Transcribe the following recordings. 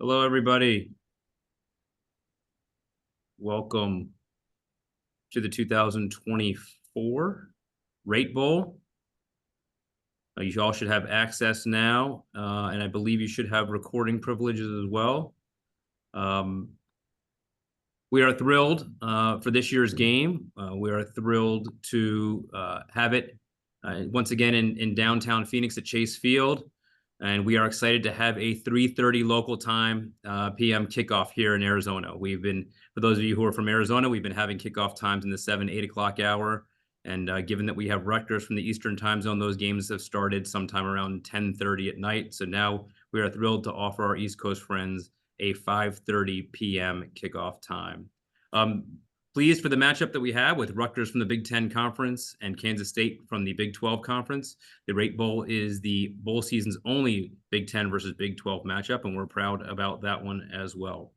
Hello, everybody. Welcome to the 2024 Rate Bowl. You all should have access now, and I believe you should have recording privileges as well. We are thrilled for this year's game. We are thrilled to have it once again in downtown Phoenix at Chase Field. And we are excited to have a 3:30 local time p.m. kickoff here in Arizona. For those of you who are from Arizona, we've been having kickoff times in the 7, 8 o'clock hour. And given that we have Rutgers from the Eastern time zone, those games have started sometime around 10:30 at night. So now we are thrilled to offer our East Coast friends a 5:30 p.m. kickoff time. Pleased for the matchup that we have with Rutgers from the Big Ten Conference and Kansas State from the Big 12 Conference. The Rate Bowl is the bowl season's only Big Ten versus Big 12 matchup, and we're proud about that one as well.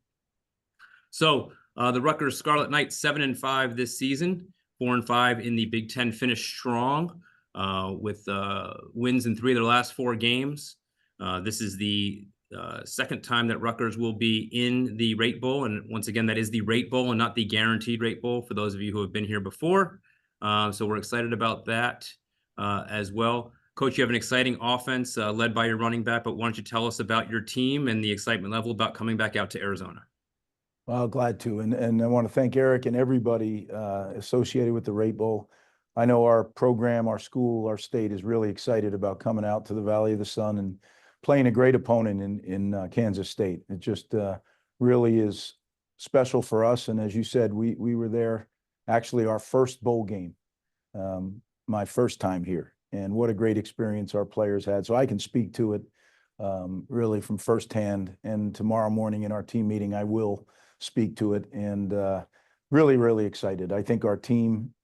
So the Rutgers Scarlet Knights 7-5 this season, 4-5 in the Big Ten, finished strong with wins in 3 of their last 4 games. This is the second time that Rutgers will be in the Rate Bowl. And once again, that is the Rate Bowl and not the Guaranteed Rate Bowl for those of you who have been here before. So we're excited about that as well. Coach, you have an exciting offense led by your running back, but why don't you tell us about your team and the excitement level about coming back out to Arizona? Well, glad to. And I want to thank Eric and everybody associated with the Rate Bowl. I know our program, our school, our state is really excited about coming out to the Valley of the Sun and playing a great opponent in Kansas State. It just really is special for us. And as you said, we were there, actually our first bowl game, my first time here. And what a great experience our players had. So I can speak to it really from firsthand. And tomorrow morning in our team meeting, I will speak to it. And really, really excited. I think our team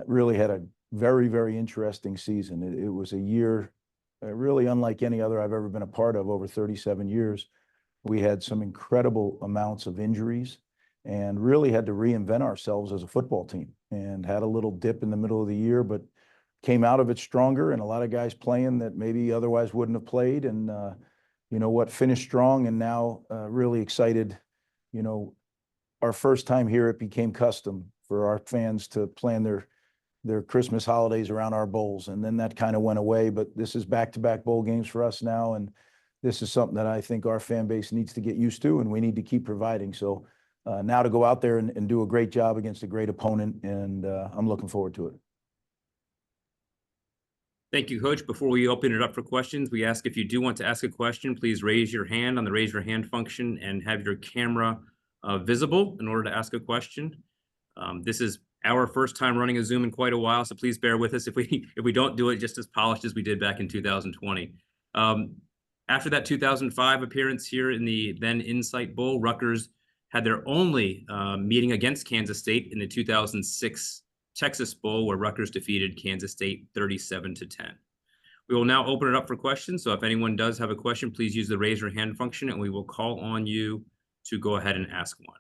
really had a very, very interesting season. It was a year really unlike any other I've ever been a part of over 37 years. We had some incredible amounts of injuries and really had to reinvent ourselves as a football team, and had a little dip in the middle of the year, but came out of it stronger, and a lot of guys playing that maybe otherwise wouldn't have played. And you know what, finished strong, and now really excited. You know, our first time here, it became custom for our fans to plan their Christmas holidays around our bowls. And then that kind of went away, but this is back-to-back bowl games for us now. And this is something that I think our fan base needs to get used to, and we need to keep providing. So now to go out there and do a great job against a great opponent, and I'm looking forward to it. Thank you, Coach. Before we open it up for questions, we ask if you do want to ask a question, please raise your hand on the raise your hand function and have your camera visible in order to ask a question. This is our first time running a Zoom in quite a while, so please bear with us if we don't do it just as polished as we did back in 2020. After that 2005 appearance here in the then Insight Bowl, Rutgers had their only meeting against Kansas State in the 2006 Texas Bowl, where Rutgers defeated Kansas State 37-10. We will now open it up for questions. So if anyone does have a question, please use the raise your hand function, and we will call on you to go ahead and ask one.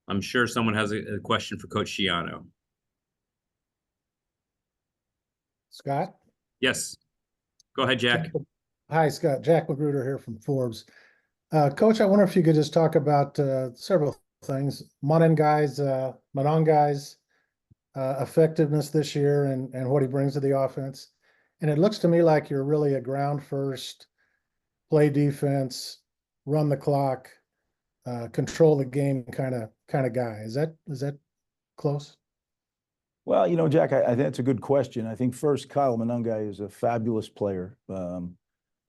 I'm sure someone has a question for Coach Schiano. Scott? Yes. Go ahead, Jack. Hi, Scott. Jack Magruder here from Forbes. Coach, I wonder if you could just talk about several things. Monon's effectiveness this year and what he brings to the offense. And it looks to me like you're really a ground first, play defense, run the clock, control the game kind of guy. Is that close? Well, you know, Jack, I think that's a good question. I think first, Kyle Monongai is a fabulous player. You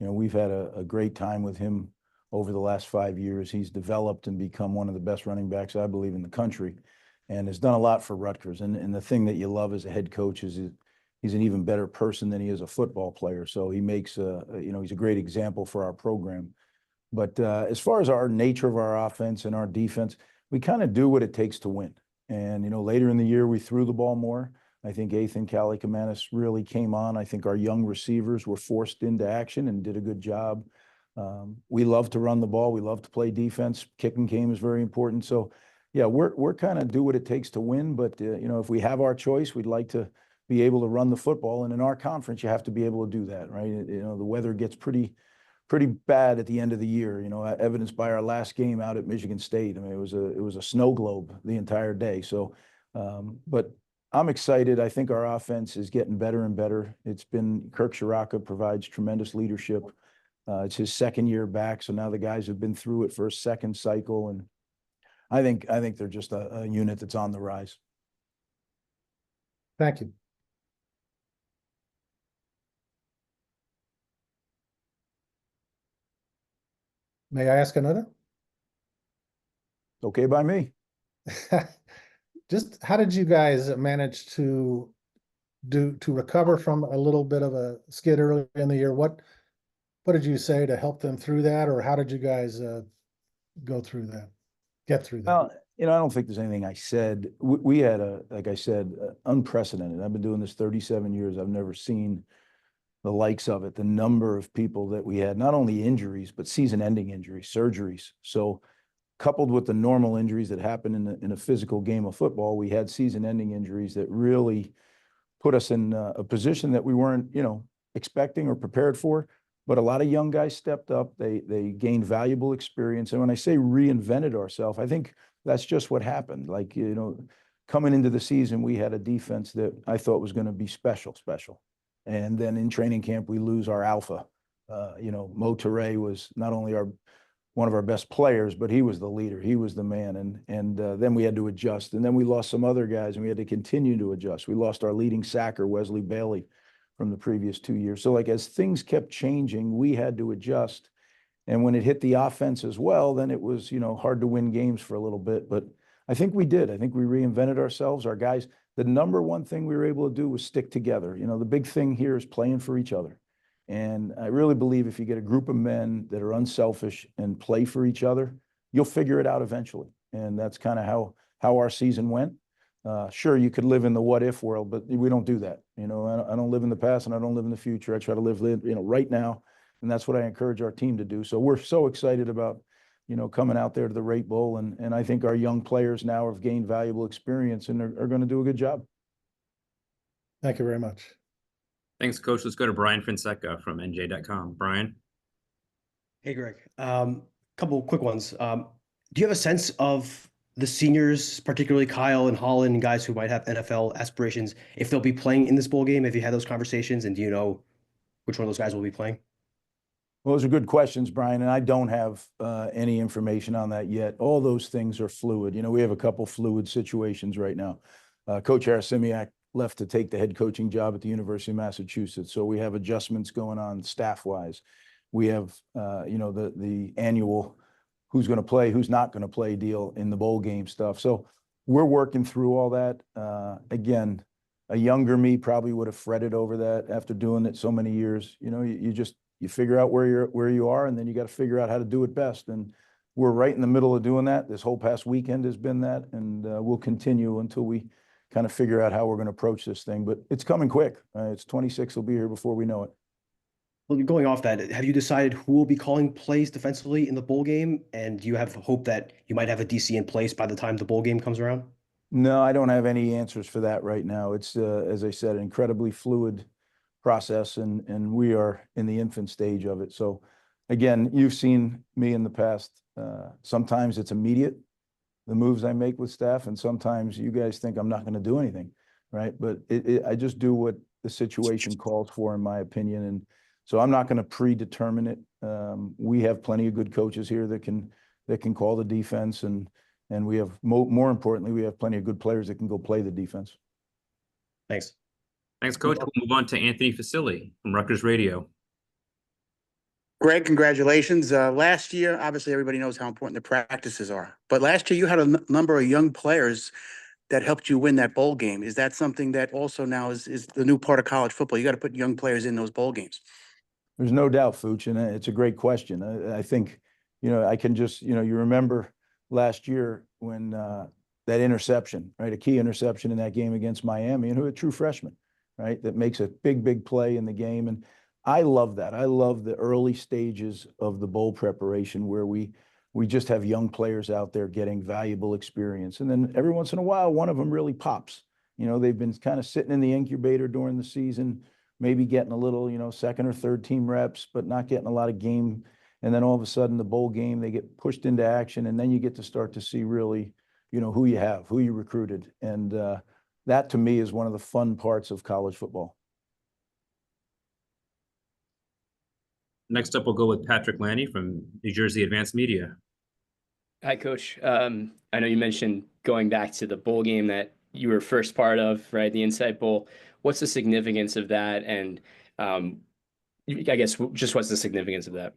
know, we've had a great time with him over the last 5 years. He's developed and become one of the best running backs, I believe, in the country, and has done a lot for Rutgers. And the thing that you love as a head coach is he's an even better person than he is a football player. So he makes you know, he's a great example for our program. But as far as our nature of our offense and our defense, we kind of do what it takes to win. And, you know, later in the year, we threw the ball more. I think Ethan Kalikamannis really came on. I think our young receivers were forced into action and did a good job. We love to run the ball. We love to play defense. Kicking game is very important. So, yeah, we're kind of do what it takes to win. But, you know, if we have our choice, we'd like to be able to run the football. And in our conference, you have to be able to do that, right? You know, the weather gets pretty bad at the end of the year, you know, evidenced by our last game out at Michigan State. I mean, it was a snow globe the entire day. So, but I'm excited. I think our offense is getting better and better. It's been Kirk Shiraka provides tremendous leadership. It's his second year back, so now the guys have been through it for a second cycle, and I think they're just a unit that's on the rise. Thank you. May I ask another? Okay by me. Just how did you guys manage to recover from a little bit of a skid early in the year? What did you say to help them through that, or how did you guys go through that, get through that? Well, you know, I don't think there's anything I said. We had like I said, unprecedented. I've been doing this 37 years. I've never seen the likes of it. The number of people that we had, not only injuries, but season-ending injuries, surgeries. So coupled with the normal injuries that happen in a physical game of football, we had season-ending injuries that really put us in a position that we weren't, you know, expecting or prepared for. But a lot of young guys stepped up. They gained valuable experience. And when I say reinvented ourselves, I think that's just what happened. Like, you know, coming into the season, we had a defense that I thought was going to be special. And then in training camp, we lose our alpha. You know, Mo Toure was not only one of our best players, but he was the leader. He was the man. And then we had to adjust. And then we lost some other guys, and we had to continue to adjust. We lost our leading sacker, Wesley Bailey, from the previous 2 years. So like as things kept changing, we had to adjust. And when it hit the offense as well, then it was, you know, hard to win games for a little bit. But I think we did. I think we reinvented ourselves. Our guys, the number one thing we were able to do was stick together. You know, the big thing here is playing for each other. And I really believe if you get a group of men that are unselfish and play for each other, you'll figure it out eventually. And that's kind of how our season went. Sure, you could live in the what if world, but we don't do that. You know, I don't live in the past and I don't live in the future. I try to live, you know, right now. And that's what I encourage our team to do. So we're so excited about, you know, coming out there to the Rate Bowl. And I think our young players now have gained valuable experience and are going to do a good job. Thank you very much. Thanks, Coach. Let's go to Brian Fonseca from NJ.com. Brian? Hey, Greg. Couple quick ones. Do you have a sense of the seniors, particularly Kyle and Holland, and guys who might have NFL aspirations, if they'll be playing in this bowl game? Have you had those conversations, and do you know which one of those guys will be playing? Well, those are good questions, Brian, and I don't have any information on that yet. All those things are fluid. You know, we have a couple fluid situations right now. Coach Harasimiak left to take the head coaching job at the University of Massachusetts, so we have adjustments going on staff-wise. We have, you know, the annual who's going to play, who's not going to play deal in the bowl game stuff. So we're working through all that. Again, a younger me probably would have fretted over that after doing it so many years. You know, you figure out where you are, and then you got to figure out how to do it best. And we're right in the middle of doing that. This whole past weekend has been that, and we'll continue until we kind of figure out how we're going to approach this thing. But it's coming quick. It's 26. Will be here before we know it. Well, going off that, have you decided who will be calling plays defensively in the bowl game? And do you have hope that you might have a DC in place by the time the bowl game comes around? No, I don't have any answers for that right now. It's, as I said, an incredibly fluid process, and we are in the infant stage of it. So again, you've seen me in the past. Sometimes it's immediate, the moves I make with staff, and sometimes you guys think I'm not going to do anything, right? But I just do what the situation calls for, in my opinion. And so I'm not going to predetermine it. We have plenty of good coaches here that can call the defense, and we have more importantly, we have plenty of good players that can go play the defense. Thanks. Thanks, Coach. We'll move on to Anthony Facilli from Rutgers Radio. Greg, congratulations. Last year, obviously everybody knows how important the practices are, but last year you had a number of young players that helped you win that bowl game. Is that something that also now is the new part of college football? You got to put young players in those bowl games. There's no doubt, Fooch, and it's a great question. I think, you know, I can just, you know, you remember last year when that interception, right, a key interception in that game against Miami, and who a true freshman, right, that makes a big play in the game. And I love that. I love the early stages of the bowl preparation where we just have young players out there getting valuable experience. And then every once in a while, one of them really pops. You know, they've been kind of sitting in the incubator during the season, maybe getting a little, you know, second or third team reps, but not getting a lot of game. And then all of a sudden the bowl game, they get pushed into action, and then you get to start to see really, you know, who you have, who you recruited. And that to me is one of the fun parts of college football. Next up, we'll go with Patrick Lanny from New Jersey Advanced Media. Hi, Coach. I know you mentioned going back to the bowl game that you were first part of, right? The Insight Bowl. What's the significance of that? And I guess just what's the significance of that?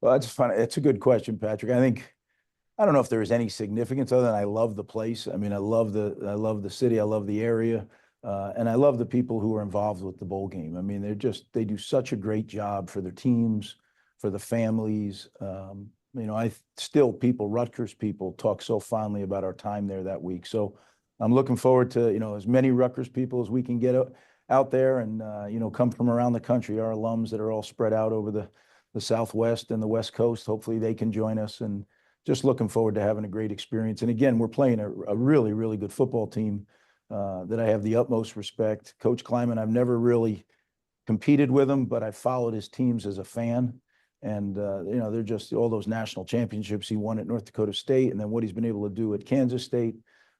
Well, that's fun. It's a good question, Patrick. I don't know if there is any significance other than I love the place. I mean, I love the city. I love the area. And I love the people who are involved with the bowl game. I mean, they do such a great job for their teams, for the families. You know, Rutgers people talk so fondly about our time there that week. So I'm looking forward to, you know, as many Rutgers people as we can get out there and, you know, come from around the country, our alums that are all spread out over the Southwest and the West Coast. Hopefully they can join us, and just looking forward to having a great experience. And again, we're playing a really, really good football team that I have the utmost respect. Coach Klieman, I've never really competed with him, but I followed his teams as a fan. And, you know, they're just all those national championships he won at North Dakota State, and then what he's been able to do at Kansas State.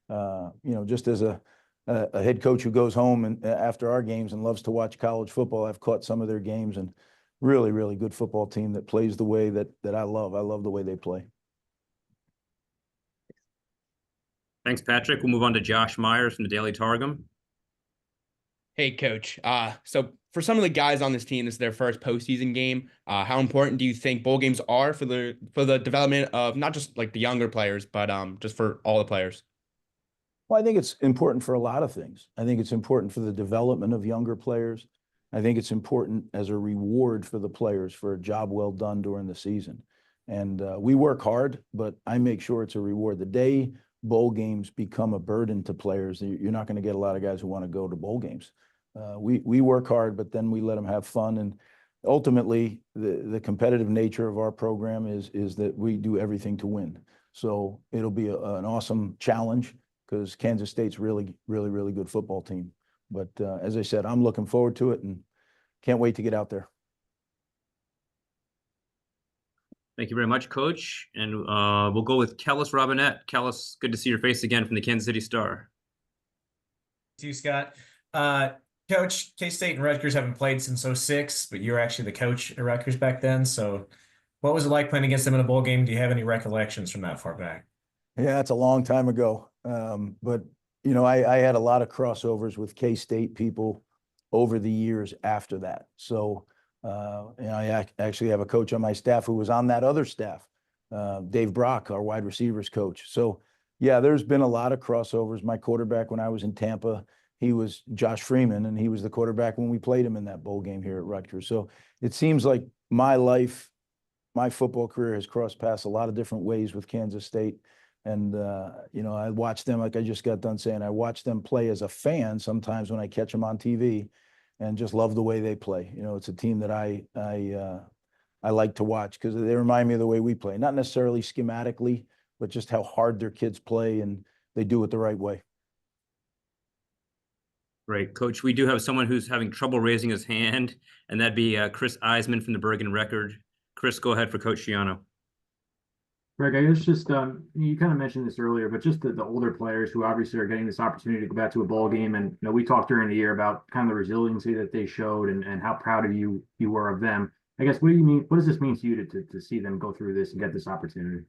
You know, just as a head coach who goes home and after our games and loves to watch college football, I've caught some of their games, and really, really good football team that plays the way that I love. I love the way they play. Thanks, Patrick. We'll move on to Josh Myers from the Daily Targum. Hey, Coach. So for some of the guys on this team, this is their first postseason game. How important do you think bowl games are for the development of not just like the younger players, but just for all the players? Well, I think it's important for a lot of things. I think it's important for the development of younger players. I think it's important as a reward for the players for a job well done during the season. And we work hard, but I make sure it's a reward. The day bowl games become a burden to players, you're not going to get a lot of guys who want to go to bowl games. We work hard, but then we let them have fun. And ultimately, the competitive nature of our program is that we do everything to win. So it'll be an awesome challenge because Kansas State's really, really, really good football team. But as I said, I'm looking forward to it and can't wait to get out there. Thank you very much, Coach. And we'll go with Kellis Robinette. Kellis, good to see your face again from the Kansas City Star. To you, Scott. Coach, K-State and Rutgers haven't played since 2006, but you were actually the coach at Rutgers back then. So what was it like playing against them in a bowl game? Do you have any recollections from that far back? Yeah, it's a long time ago. But, you know, I had a lot of crossovers with K-State people over the years after that. So, you know, I actually have a coach on my staff who was on that other staff, Dave Brock, our wide receivers coach. So, yeah, there's been a lot of crossovers. My quarterback when I was in Tampa, he was Josh Freeman, and he was the quarterback when we played him in that bowl game here at Rutgers. So it seems like my football career has crossed paths a lot of different ways with Kansas State. And, you know, I watch them, like I just got done saying, I watch them play as a fan sometimes when I catch them on TV and just love the way they play. You know, it's a team that I like to watch because they remind me of the way we play, not necessarily schematically, but just how hard their kids play and they do it the right way. Great, Coach. We do have someone who's having trouble raising his hand, and that'd be Chris Eisman from the Bergen Record. Chris, go ahead for Coach Schiano. Greg, I guess just you kind of mentioned this earlier, but just the older players who obviously are getting this opportunity to go back to a bowl game, and you know, we talked during the year about kind of the resiliency that they showed and how proud of you were of them. I guess what do you mean? What does this mean to you to see them go through this and get this opportunity?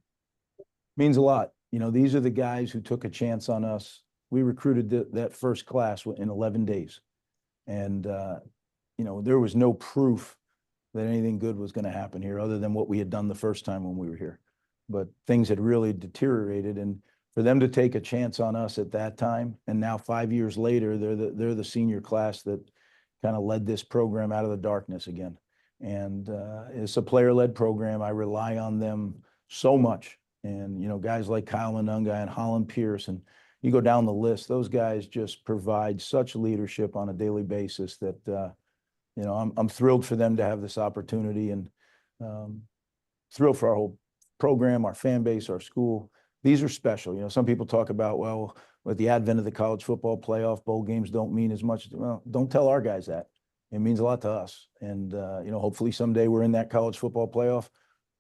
Means a lot. You know, these are the guys who took a chance on us. We recruited that first class in 11 days, and you know, there was no proof that anything good was going to happen here other than what we had done the first time when we were here. But things had really deteriorated, and for them to take a chance on us at that time, and now 5 years later, they're the senior class that kind of led this program out of the darkness again. And it's a player-led program. I rely on them so much. And you know, guys like Kyle Manunga and Holland Pierce, and you go down the list, those guys just provide such leadership on a daily basis that you know, I'm thrilled for them to have this opportunity, and thrilled for our whole program, our fan base, our school. these are special. You know, some people talk about, well, with the advent of the college football playoff, bowl games don't mean as much. Well, don't tell our guys that. It means a lot to us. And, you know, hopefully someday we're in that college football playoff,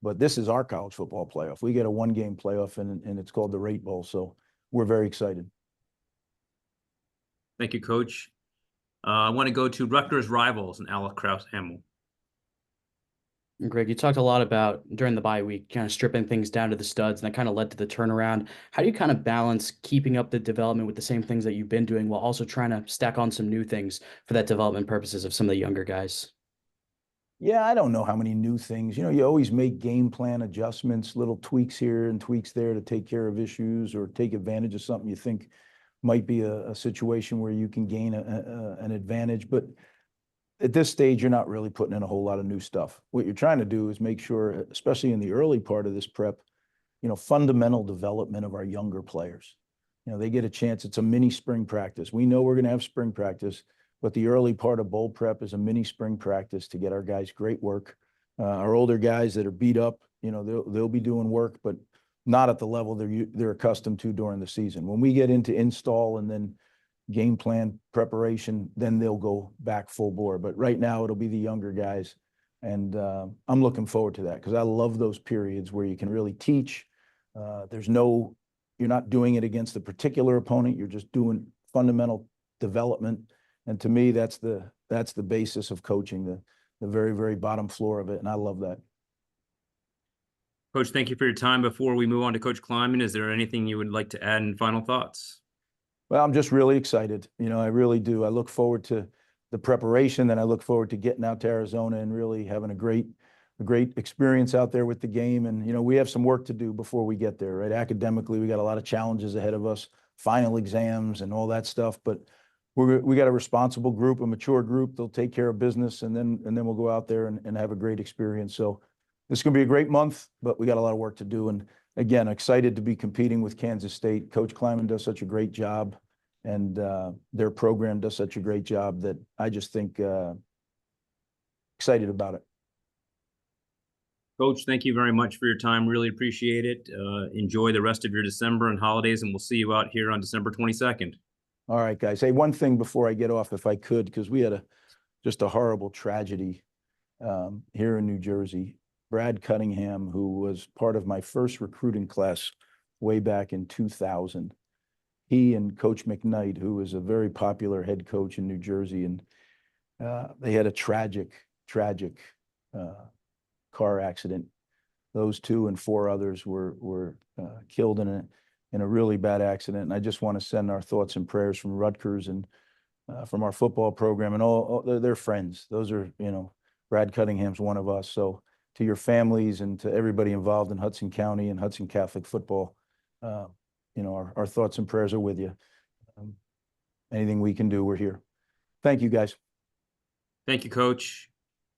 but this is our college football playoff. We get a 1-game playoff and it's called the Rate Bowl. So we're very excited. Thank you, Coach. I want to go to Rutgers rivals and Alec Kraus-Hamill. Greg, you talked a lot about during the bye week, kind of stripping things down to the studs, and that kind of led to the turnaround. How do you kind of balance keeping up the development with the same things that you've been doing while also trying to stack on some new things for that development purposes of some of the younger guys? Yeah, I don't know how many new things. You know, you always make game plan adjustments, little tweaks here and tweaks there to take care of issues or take advantage of something you think might be a situation where you can gain an advantage. But at this stage, you're not really putting in a whole lot of new stuff. What you're trying to do is make sure, especially in the early part of this prep, you know, fundamental development of our younger players. You know, they get a chance. It's a mini spring practice. We know we're going to have spring practice, but the early part of bowl prep is a mini spring practice to get our guys great work. Our older guys that are beat up, you know, they'll be doing work, but not at the level they're accustomed to during the season. When we get into install and then game plan preparation, then they'll go back full bore. But right now it'll be the younger guys. And I'm looking forward to that because I love those periods where you can really teach. You're not doing it against a particular opponent. You're just doing fundamental development. And to me, that's the basis of coaching, the very, very bottom floor of it. And I love that. Coach, thank you for your time. Before we move on to Coach Klieman, is there anything you would like to add in final thoughts? Well, I'm just really excited. You know, I really do. I look forward to the preparation, and I look forward to getting out to Arizona and really having a great experience out there with the game. And, you know, we have some work to do before we get there, right? Academically, we got a lot of challenges ahead of us, final exams and all that stuff. But we got a responsible group, a mature group. They'll take care of business, and then we'll go out there and have a great experience. So this is going to be a great month, but we got a lot of work to do. And again, excited to be competing with Kansas State. Coach Klieman does such a great job, and their program does such a great job that I just think excited about it. Coach, thank you very much for your time. Really appreciate it. Enjoy the rest of your December and holidays, and we'll see you out here on December 22nd. All right, guys. Hey, one thing before I get off, if I could, because we had just a horrible tragedy here in New Jersey. Brad Cunningham, who was part of my first recruiting class way back in 2000. He and Coach McKnight, who was a very popular head coach in New Jersey, and they had a tragic car accident. Those two and 4 others were killed in a really bad accident. And I just want to send our thoughts and prayers from Rutgers and from our football program and all their friends. Those are, you know, Brad Cunningham's one of us. So to your families and to everybody involved in Hudson County and Hudson Catholic football, you know, our thoughts and prayers are with you. Anything we can do, we're here. Thank you, guys. Thank you, Coach.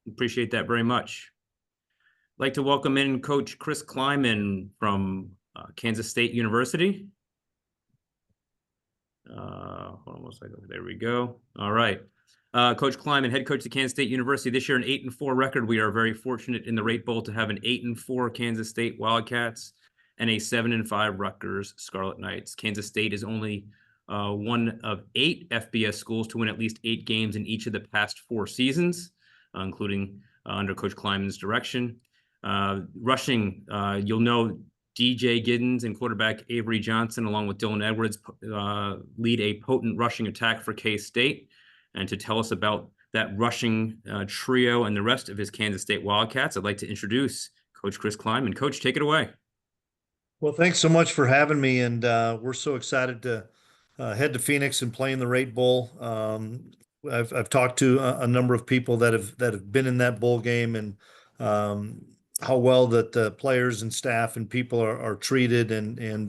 Appreciate that very much. I'd like to welcome in Coach Chris Klieman from Kansas State University. Hold on one second. There we go. All right. Coach Klieman, head coach at Kansas State University. This year, an 8-4 record. We are very fortunate in the Rate Bowl to have an 8-4 Kansas State Wildcats and a 7-5 Rutgers Scarlet Knights. Kansas State is only one of 8 FBS schools to win at least 8 games in each of the past 4 seasons, including under Coach Klieman's direction. Rushing, you'll know DJ Giddens and quarterback Avery Johnson, along with Dylan Edwards, lead a potent rushing attack for K-State. And to tell us about that rushing trio and the rest of his Kansas State Wildcats, I'd like to introduce Coach Chris Klieman. Coach, take it away. Well, thanks so much for having me, and we're so excited to head to Phoenix and play in the Rate Bowl. I've talked to a number of people that have been in that bowl game, and how well that the players and staff and people are treated, and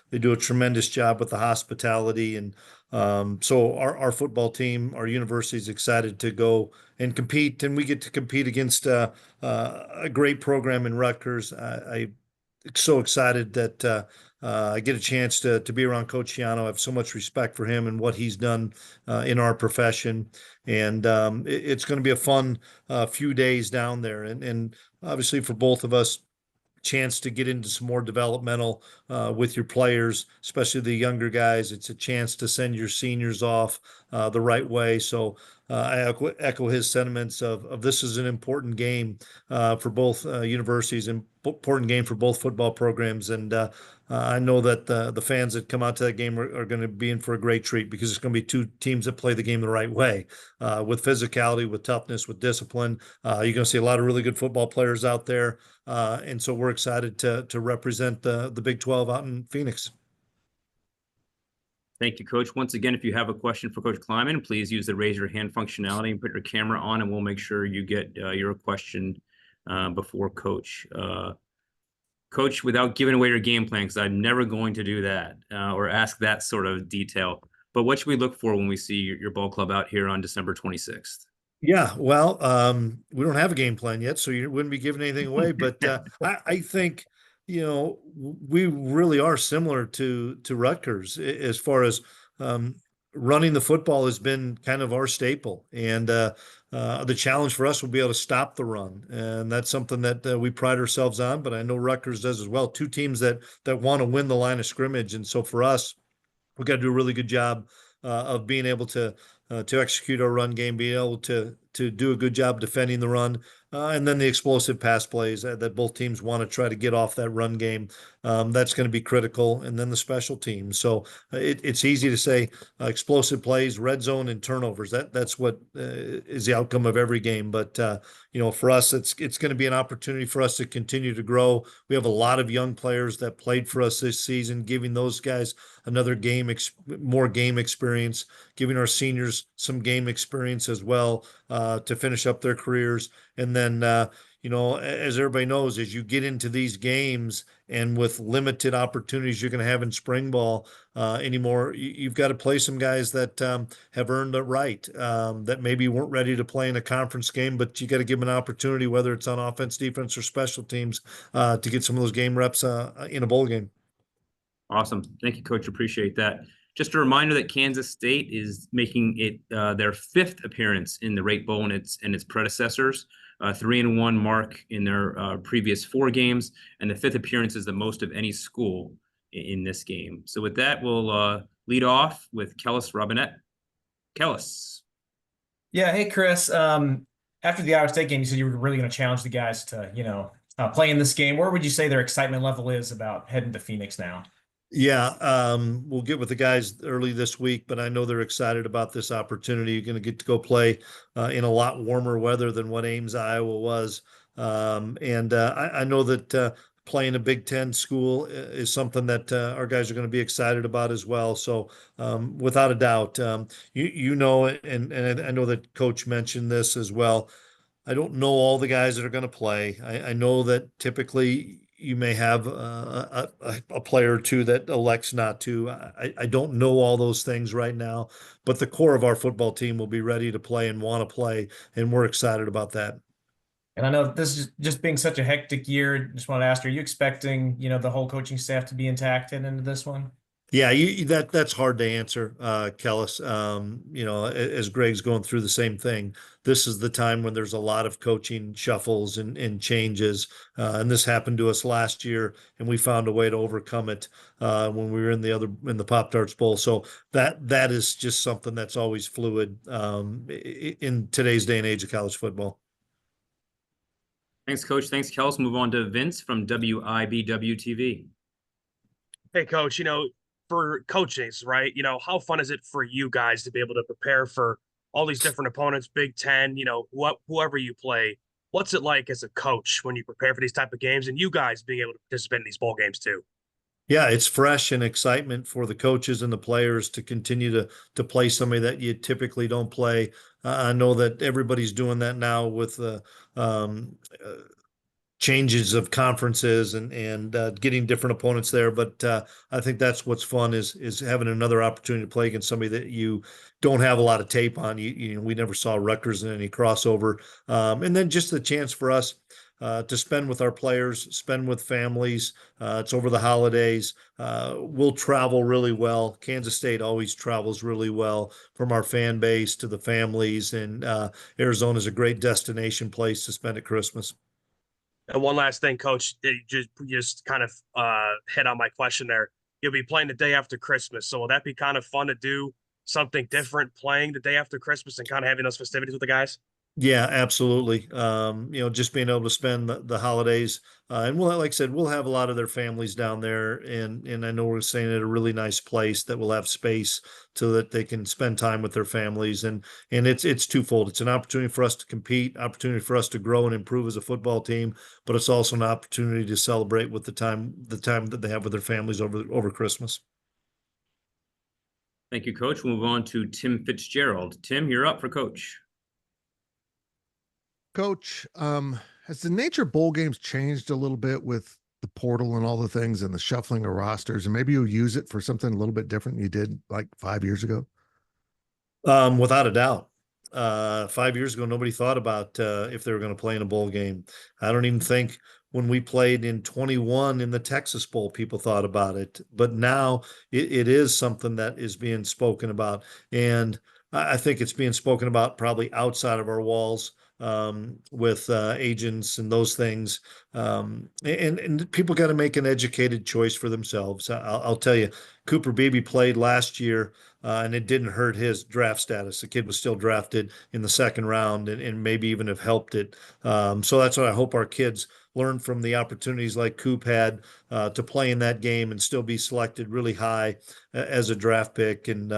they do a tremendous job with the hospitality. And so our football team, our university, is excited to go and compete, and we get to compete against a great program in Rutgers. I'm so excited that I get a chance to be around Coach Schiano. I have so much respect for him and what he's done in our profession. And it's going to be a fun few days down there. And obviously for both of us, chance to get into some more developmental with your players, especially the younger guys. It's a chance to send your seniors off the right way. So I echo his sentiments of this is an important game for both universities, and important game for both football programs. And I know that the fans that come out to that game are going to be in for a great treat, because it's going to be two teams that play the game the right way, with physicality, with toughness, with discipline. You're going to see a lot of really good football players out there. And so we're excited to represent the Big 12 out in Phoenix. Thank you, Coach. Once again, if you have a question for Coach Klieman, please use the raise your hand functionality and put your camera on, and we'll make sure you get your question before Coach. Coach, without giving away your game plan, because I'm never going to do that or ask that sort of detail, but what should we look for when we see your ball club out here on December 26th? Yeah, well, we don't have a game plan yet, so you wouldn't be giving anything away. But I think, we really are similar to Rutgers as far as running the football has been kind of our staple. And the challenge for us will be able to stop the run. And that's something that we pride ourselves on, but I know Rutgers does as well. Two teams that want to win the line of scrimmage. And so for us, we've got to do a really good job of being able to execute our run game, being able to do a good job defending the run, and then the explosive pass plays that both teams want to try to get off that run game. That's going to be critical, and then the special teams. So it's easy to say explosive plays, red zone, and turnovers. That's what is the outcome of every game. But for us, it's going to be an opportunity for us to continue to grow. We have a lot of young players that played for us this season, giving those guys another more game experience, giving our seniors some game experience as well to finish up their careers. And then, as everybody knows, as you get into these games and with limited opportunities you're going to have in spring ball anymore, you've got to play some guys that have earned it right, that maybe weren't ready to play in a conference game, but you got to give them an opportunity, whether it's on offense, defense, or special teams, to get some of those game reps in a bowl game. Awesome. Thank you, Coach. Appreciate that. Just a reminder that Kansas State is making it their 5th appearance in the Rate Bowl and its predecessors. 3-1 mark in their previous 4 games, and the 5th appearance is the most of any school in this game. So with that, we'll lead off with Kellis Robinette. Kellis. Yeah. Hey, Chris. After the Iowa State game, you said you were really going to challenge the guys to, play in this game. Where would you say their excitement level is about heading to Phoenix now? Yeah, we'll get with the guys early this week, but I know they're excited about this opportunity. You're going to get to go play in a lot warmer weather than what Ames, Iowa was. I know that playing a Big Ten school is something that our guys are going to be excited about as well. So without a doubt, and I know that Coach mentioned this as well. I don't know all the guys that are going to play. I know that typically you may have a player or two that elects not to. I don't know all those things right now, but the core of our football team will be ready to play and want to play, and we're excited about that. And I know this is just being such a hectic year. Just want to ask, are you expecting, the whole coaching staff to be intact heading into this one? Yeah, that's hard to answer, Kellis. As Greg's going through the same thing, this is the time when there's a lot of coaching shuffles and changes. And this happened to us last year, and we found a way to overcome it when we were in the Pop-Tarts Bowl. So that is just something that's always fluid in today's day and age of college football. Thanks, Coach. Thanks, Kellis. Move on to Vince from WIBW TV. Hey, Coach, for coaches, right? How fun is it for you guys to be able to prepare for all these different opponents, Big Ten, whoever you play? What's it like as a coach when you prepare for these type of games, and you guys being able to participate in these bowl games too? Yeah, it's fresh and excitement for the coaches and the players to continue to play somebody that you typically don't play. I know that everybody's doing that now with the changes of conferences and getting different opponents there. But I think that's what's fun is having another opportunity to play against somebody that you don't have a lot of tape on. We never saw Rutgers in any crossover. And then just the chance for us to spend with our players, spend with families. It's over the holidays. We'll travel really well. Kansas State always travels really well from our fan base to the families. And Arizona is a great destination place to spend at Christmas. And one last thing, Coach, you just kind of hit on my question there. You'll be playing the day after Christmas, so will that be kind of fun to do something different, playing the day after Christmas and kind of having those festivities with the guys? Yeah, absolutely. Just being able to spend the holidays, and we'll, like I said, we'll have a lot of their families down there, and I know we're staying at a really nice place that will have space so that they can spend time with their families, and it's twofold. It's an opportunity for us to compete, opportunity for us to grow and improve as a football team, but it's also an opportunity to celebrate with the time that they have with their families over Christmas. Thank you, Coach. We'll move on to Tim Fitzgerald. Tim, you're up for Coach. Coach, has the nature of bowl games changed a little bit with the portal and all the things and the shuffling of rosters? And maybe you'll use it for something a little bit different than you did like 5 years ago? Without a doubt. 5 years ago, nobody thought about if they were going to play in a bowl game. I don't even think when we played in 21 in the Texas Bowl, people thought about it. But now it is something that is being spoken about. And I think it's being spoken about probably outside of our walls with agents and those things. And people got to make an educated choice for themselves. I'll tell you, Cooper Beebe played last year. And it didn't hurt his draft status. The kid was still drafted in the second round and maybe even have helped it. So that's what I hope our kids learn from the opportunities like Coop had to play in that game and still be selected really high as a draft pick. And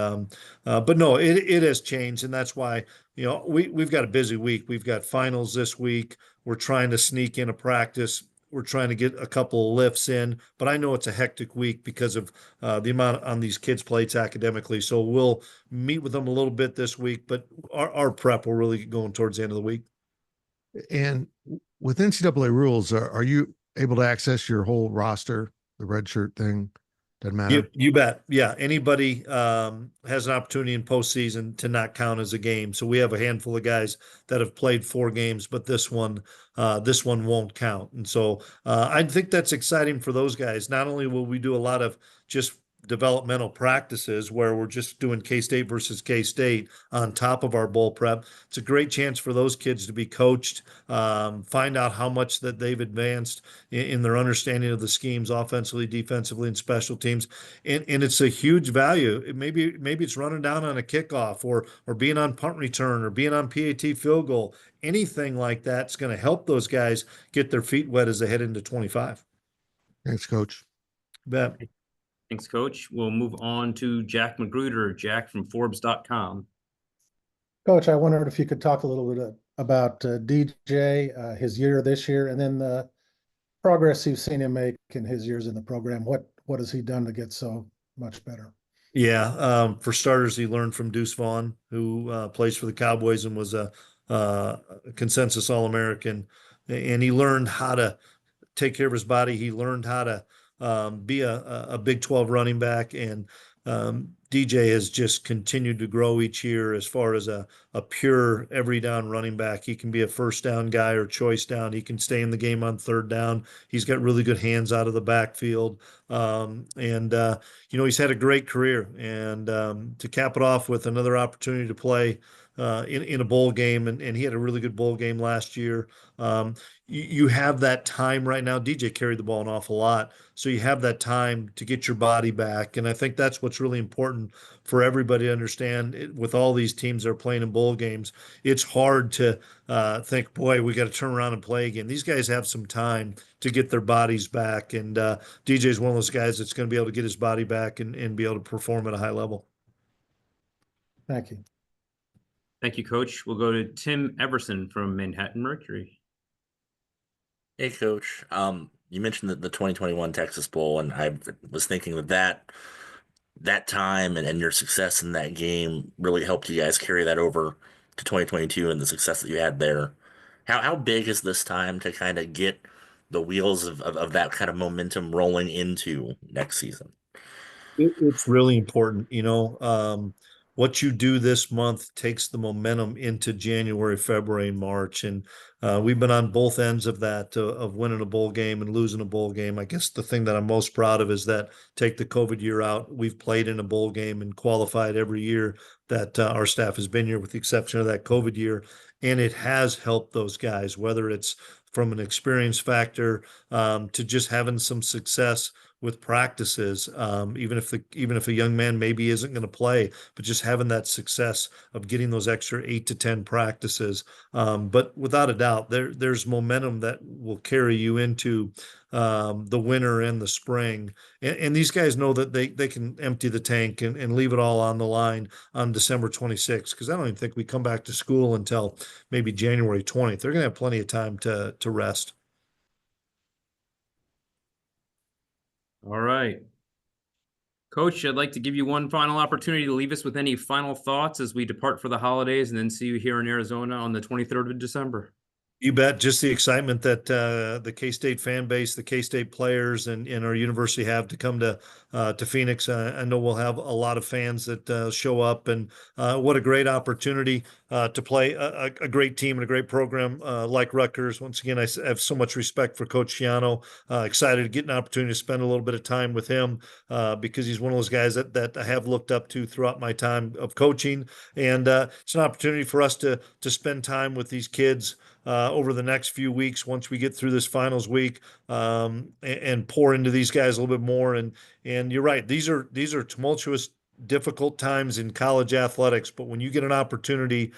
but no, it has changed, and that's why we've got a busy week. We've got finals this week. We're trying to sneak in a practice. We're trying to get a couple of lifts in, but I know it's a hectic week because of the amount on these kids' plates academically. So we'll meet with them a little bit this week, but our prep will really get going towards the end of the week. And with NCAA rules, are you able to access your whole roster, the red shirt thing? Doesn't matter. You bet. Yeah. Anybody has an opportunity in postseason to not count as a game. So we have a handful of guys that have played 4 games, but this one won't count. And so I think that's exciting for those guys. Not only will we do a lot of just developmental practices where we're just doing K-State versus K-State on top of our bowl prep. It's a great chance for those kids to be coached, find out how much that they've advanced in their understanding of the schemes offensively, defensively, and special teams. And it's a huge value. Maybe it's running down on a kickoff or being on punt return or being on PAT field goal. Anything like that's going to help those guys get their feet wet as they head into 25. Thanks, Coach. Bet. Thanks, Coach. We'll move on to Jack Magruder. Jack from Forbes.com. Coach, I wondered if you could talk a little bit about DJ, his year this year, and then the progress you've seen him make in his years in the program. What has he done to get so much better? Yeah, for starters, he learned from Deuce Vaughn, who plays for the Cowboys and was a consensus All-American, and he learned how to take care of his body. He learned how to be a Big 12 running back, and DJ has just continued to grow each year as far as a pure every down running back. He can be a first down guy or choice down. He can stay in the game on third down. He's got really good hands out of the backfield. He's had a great career, and to cap it off with another opportunity to play in a bowl game, and he had a really good bowl game last year. You have that time right now. DJ carried the ball an awful lot, so you have that time to get your body back, and I think that's what's really important for everybody to understand. With all these teams that are playing in bowl games, it's hard to think, boy, we got to turn around and play again. These guys have some time to get their bodies back, and DJ is one of those guys that's going to be able to get his body back and be able to perform at a high level. Thank you. Thank you, Coach. We'll go to Tim Everson from Manhattan Mercury. Hey, Coach. You mentioned the 2021 Texas Bowl, and I was thinking that time and your success in that game really helped you guys carry that over to 2022 and the success that you had there. How big is this time to kind of get the wheels of that kind of momentum rolling into next season? It's really important. what you do this month takes the momentum into January, February, and March. And we've been on both ends of that, of winning a bowl game and losing a bowl game. I guess the thing that I'm most proud of is that, take the COVID year out, we've played in a bowl game and qualified every year that our staff has been here, with the exception of that COVID year. And it has helped those guys, whether it's from an experience factor to just having some success with practices, even if a young man maybe isn't going to play, but just having that success of getting those extra 8 to 10 practices. But without a doubt, there's momentum that will carry you into the winter and the spring. And these guys know that they can empty the tank and leave it all on the line on December 26th, because I don't even think we come back to school until maybe January 20th. They're going to have plenty of time to rest. All right. Coach, I'd like to give you one final opportunity to leave us with any final thoughts as we depart for the holidays and then see you here in Arizona on the 23rd of December. You bet. Just the excitement that the K-State fan base, the K-State players, and our university have to come to Phoenix. I know we'll have a lot of fans that show up, and what a great opportunity to play a great team and a great program like Rutgers. Once again, I have so much respect for Coach Schiano. Excited to get an opportunity to spend a little bit of time with him because he's one of those guys that I have looked up to throughout my time of coaching, and it's an opportunity for us to spend time with these kids over the next few weeks once we get through this finals week, and pour into these guys a little bit more. And you're right, these are tumultuous, difficult times in college athletics, but when you get an opportunity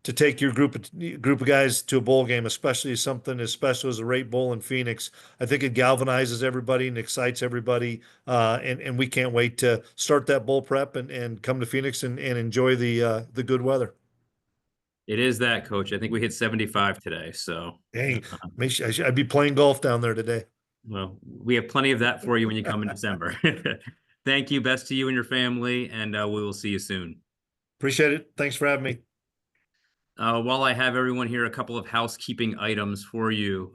to take your group of guys to a bowl game, especially something as special as the Rate Bowl in Phoenix, I think it galvanizes everybody and excites everybody. And we can't wait to start that bowl prep and come to Phoenix and enjoy the good weather. It is that, Coach. I think we hit 75 today. So, hey, I'd be playing golf down there today. Well, we have plenty of that for you when you come in December. Thank you. Best to you and your family, and we will see you soon. Appreciate it. Thanks for having me. While I have everyone here, a couple of housekeeping items for you.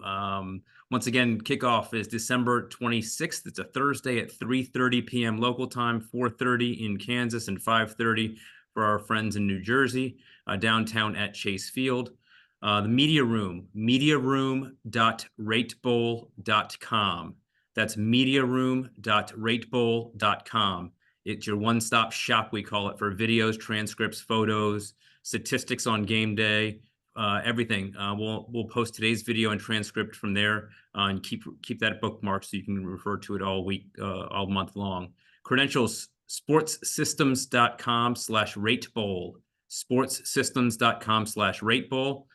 Once again, kickoff is December 26th. It's a Thursday at 3:30 p.m. local time, 4:30 in Kansas, and 5:30 for our friends in New Jersey, downtown at Chase Field. The media room, mediaroom.ratebowl.com. That's mediaroom.ratebowl.com. It's your one-stop shop, we call it, for videos, transcripts, photos, statistics on game day, everything. We'll post today's video and transcript from there, and keep that bookmarked so you can refer to it all week, all month long. Credentials, sportssystems.com/ratebowl. sportssystems.com/ratebowl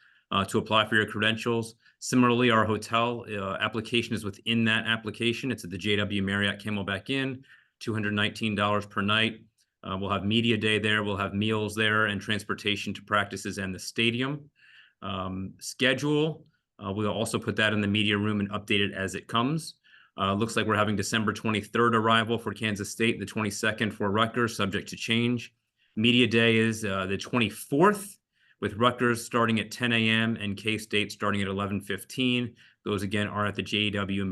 to apply for your credentials. Similarly, our hotel application is within that application. It's at the JW Marriott Camelback Inn, $219 per night. We'll have media day there. We'll have meals there and transportation to practices and the stadium. Schedule, we'll also put that in the media room and update it as it comes. Looks like we're having December 23rd arrival for Kansas State, the 22nd for Rutgers, subject to change. Media day is the 24th, with Rutgers starting at 10 a.m. and K-State starting at 11:15. Those again are at the JW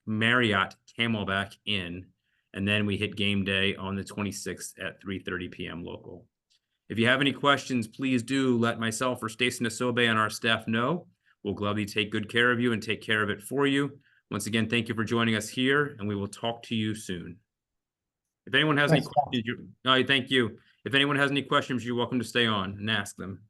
Marriott Camelback Inn. And then we hit game day on the 26th at 3:30 p.m. local. If you have any questions, please do let myself or Stacey Nasobe on our staff know. We'll gladly take good care of you and take care of it for you. Once again, thank you for joining us here, and we will talk to you soon. If anyone has any questions, thank you. If anyone has any questions, you're welcome to stay on and ask them.